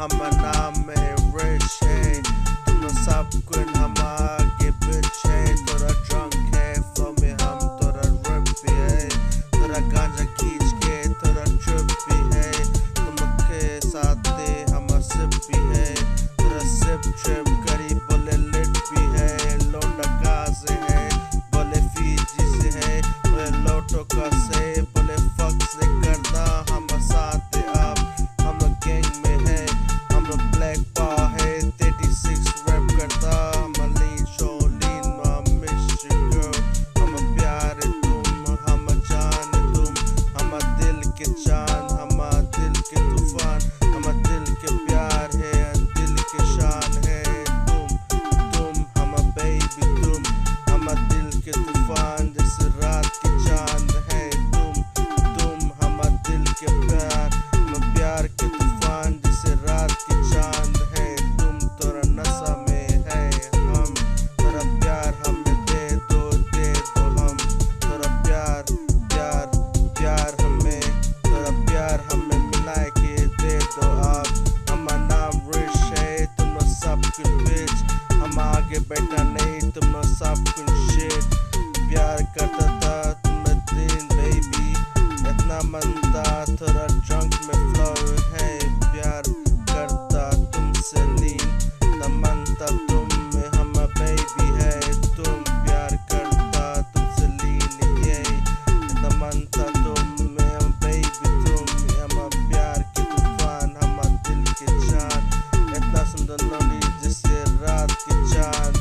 हम नाम में रिच है, तुम सब कुछ हम आगे बिच है। थोड़ा ड्रंक है फ्लो में हम, थोड़ा रिप भी है, थोड़ा गांजा खींच के थोड़ा ट्रिप भी है। तुम के साथ हम सिप भी है, थोड़ा सिप ट्रिप करी बोले लिट भी है। लोंडा कहाँ से है बोले फीजी से है, बोले लोटो का से बोले फक से करना हम साथ अब हम लोग गैंग में है। हम लोग ब्लैक पावर है 36 रैप करता हम लीन शो लीन मिस गर्ल। हम प्यार तुम हम जान तुम, हम दिल के चांद हम दिल के तूफान, हम दिल के प्यार है दिल के शान है। तुम हम बेबी तुम, हम दिल के तूफान जैसे रात की चांद है। तुम हम दिल के प्यार, हम प्यार के तूफान जैसे रात की चांद है। तुम तोरा नशा में है हम, तोरा प्यार हमें दे दो हम। तोरा प्यार प्यार प्यार हमें, तोरा प्यार हमें मिला के दे दो आप। हमारा नाम रिच है, तुम लोग सब कुछ बिच, हम आगे बैठा नहीं तुम लोग सब कुछ शिट। प्यार करता था तुम्हें दिन बेबी इतना मनता, थोड़ा ड्रंक में फ्लो है। प्यार करता तुमसे लीन न मनता तुम में हम बेबी है। तुम प्यार करता तुमसे लीन ये न मनता तुम में हम बेबी तुम, हम प्यार के तूफान हम दिल के जान। इतना सुंदर लोली जैसे रात की चांद।